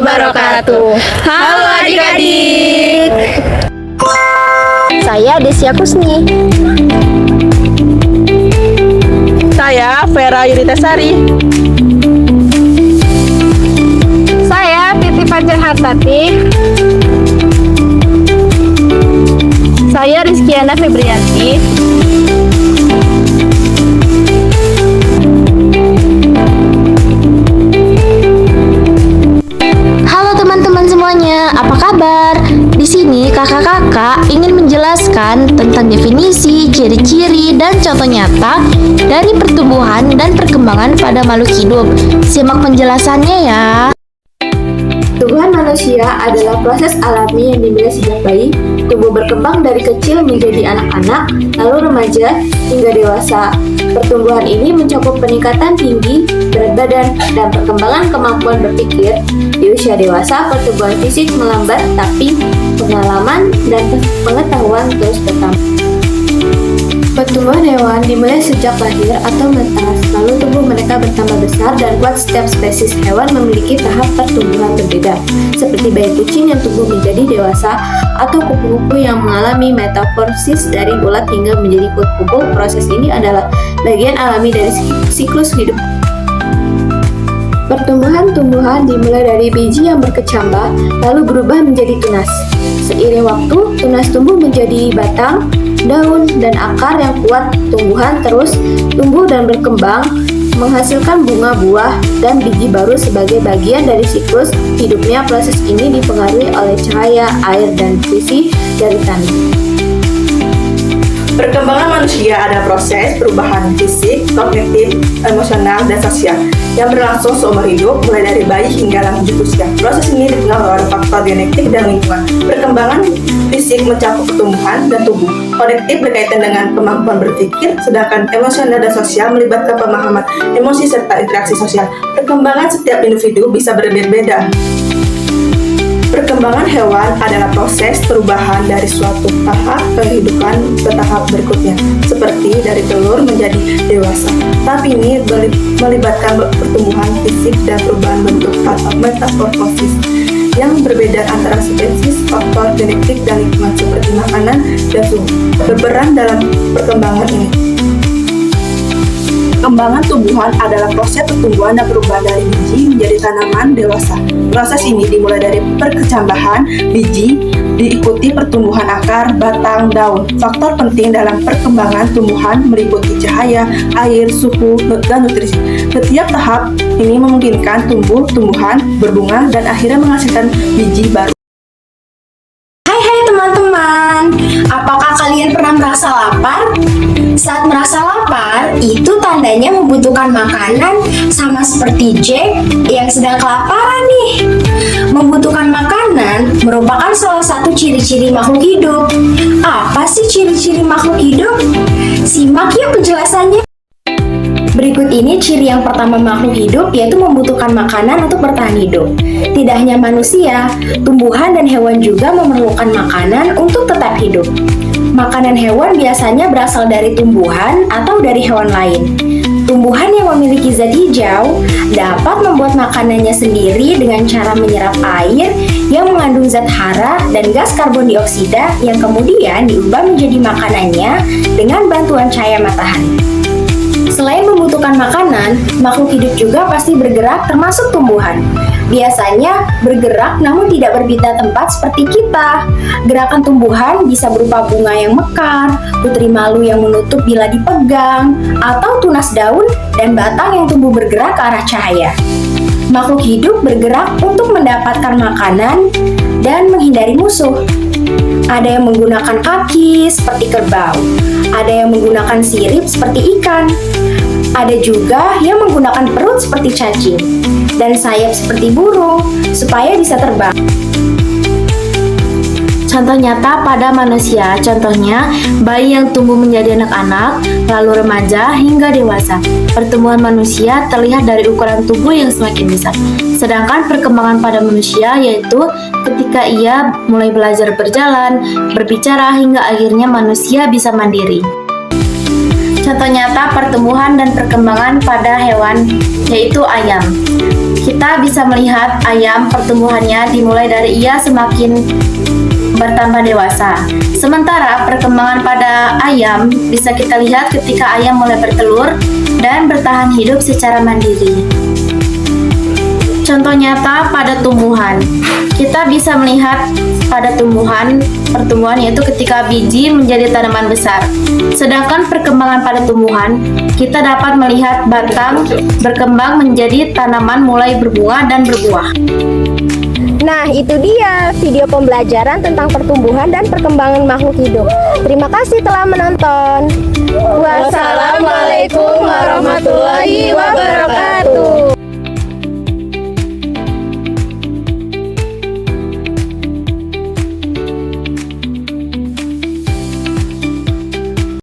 wabarakatuh. Halo adik-adik. Saya Desia Kusni. Saya Vera Yunitasari. Saya Titi Fajar Hartati. Saya Rizkyana Febrianti. Halo teman-teman semuanya, apa kabar? Di sini kakak-kakak ingin menjelaskan tentang definisi, ciri-ciri, dan contoh nyata dari pertumbuhan dan perkembangan pada makhluk hidup. Simak penjelasannya ya. Pertumbuhan manusia adalah proses alami yang dimulai sejak bayi, tumbuh berkembang dari kecil menjadi anak-anak, lalu remaja hingga dewasa. Pertumbuhan ini mencakup peningkatan tinggi, berat badan, dan perkembangan kemampuan berpikir. Di usia dewasa, pertumbuhan fisik melambat, tapi pengalaman dan pengetahuan terus bertambah. Pertumbuhan hewan dimulai sejak lahir atau menetas, lalu tubuh mereka bertambah besar dan kuat. Setiap spesies hewan memiliki tahap pertumbuhan berbeda, seperti bayi kucing yang tumbuh menjadi dewasa, atau kupu-kupu yang mengalami metamorfosis dari ulat hingga menjadi kupu-kupu. Proses ini adalah bagian alami dari siklus hidup. Pertumbuhan tumbuhan dimulai dari biji yang berkecambah, lalu berubah menjadi tunas. Seiring waktu, tunas tumbuh menjadi batang, daun, dan akar yang kuat. Tumbuhan terus tumbuh dan berkembang, menghasilkan bunga, buah, dan biji baru sebagai bagian dari siklus hidupnya. Proses ini dipengaruhi oleh cahaya, air, dan nutrisi dari tanah. Perkembangan manusia ada proses perubahan fisik, kognitif, emosional, dan sosial yang berlangsung seumur hidup, mulai dari bayi hingga lanjut usia. Proses ini dipengaruhi oleh faktor genetik dan lingkungan. Perkembangan fisik mencakup pertumbuhan dan tubuh. Kognitif berkaitan dengan kemampuan berpikir, sedangkan emosional dan sosial melibatkan pemahaman emosi serta interaksi sosial. Perkembangan setiap individu bisa berbeda-beda. Perkembangan hewan adalah proses perubahan dari suatu tahap kehidupan ke tahap berikutnya, seperti dari telur menjadi dewasa. Tahap ini melibatkan pertumbuhan fisik dan perubahan bentuk atau metamorfosis yang berbeda antara spesies. Faktor genetik dan lingkungan seperti makanan dan suhu berperan dalam perkembangan ini. Perkembangan tumbuhan adalah proses pertumbuhan dan perubahan dari biji menjadi tanaman dewasa. Proses ini dimulai dari perkecambahan biji, diikuti pertumbuhan akar, batang, daun. Faktor penting dalam perkembangan tumbuhan meliputi cahaya, air, suhu, dan nutrisi. Setiap tahap ini memungkinkan tumbuhan berbunga dan akhirnya menghasilkan biji baru. Hai teman-teman, apakah kalian pernah merasa lapar? Saat merasa lapar, itu tandanya membutuhkan makanan, sama seperti Jack yang sedang kelaparan nih. Membutuhkan makanan merupakan salah satu ciri-ciri makhluk hidup. Apa sih ciri-ciri makhluk hidup? Simak yuk penjelasannya. Berikut ini ciri yang pertama makhluk hidup, yaitu membutuhkan makanan untuk bertahan hidup. Tidak hanya manusia, tumbuhan dan hewan juga memerlukan makanan untuk tetap hidup. Makanan hewan biasanya berasal dari tumbuhan atau dari hewan lain. Tumbuhan yang memiliki zat hijau dapat membuat makanannya sendiri dengan cara menyerap air yang mengandung zat hara dan gas karbon dioksida yang kemudian diubah menjadi makanannya dengan bantuan cahaya matahari. Selain membutuhkan makanan, makhluk hidup juga pasti bergerak, termasuk tumbuhan. Biasanya bergerak namun tidak berpindah tempat seperti kita. Gerakan tumbuhan bisa berupa bunga yang mekar, putri malu yang menutup bila dipegang, atau tunas daun dan batang yang tumbuh bergerak ke arah cahaya. Makhluk hidup bergerak untuk mendapatkan makanan dan menghindari musuh. Ada yang menggunakan kaki seperti kerbau, ada yang menggunakan sirip seperti ikan, ada juga yang menggunakan perut seperti cacing, dan sayap seperti burung supaya bisa terbang. Contoh nyata pada manusia, contohnya bayi yang tumbuh menjadi anak-anak, lalu remaja hingga dewasa. Pertumbuhan manusia terlihat dari ukuran tubuh yang semakin besar. Sedangkan perkembangan pada manusia yaitu ketika ia mulai belajar berjalan, berbicara, hingga akhirnya manusia bisa mandiri. Contoh nyata pertumbuhan dan perkembangan pada hewan yaitu ayam. kita bisa melihat ayam pertumbuhannya dimulai dari ia semakin bertambah dewasa. Sementara perkembangan pada ayam bisa kita lihat ketika ayam mulai bertelur dan bertahan hidup secara mandiri. Contoh nyata pada tumbuhan, kita bisa melihat pada pertumbuhan yaitu ketika biji menjadi tanaman besar. Sedangkan perkembangan pada tumbuhan, kita dapat melihat batang berkembang menjadi tanaman mulai berbunga dan berbuah. Nah, itu dia video pembelajaran tentang pertumbuhan dan perkembangan makhluk hidup. Terima kasih telah menonton. Wassalamualaikum warahmatullahi wabarakatuh.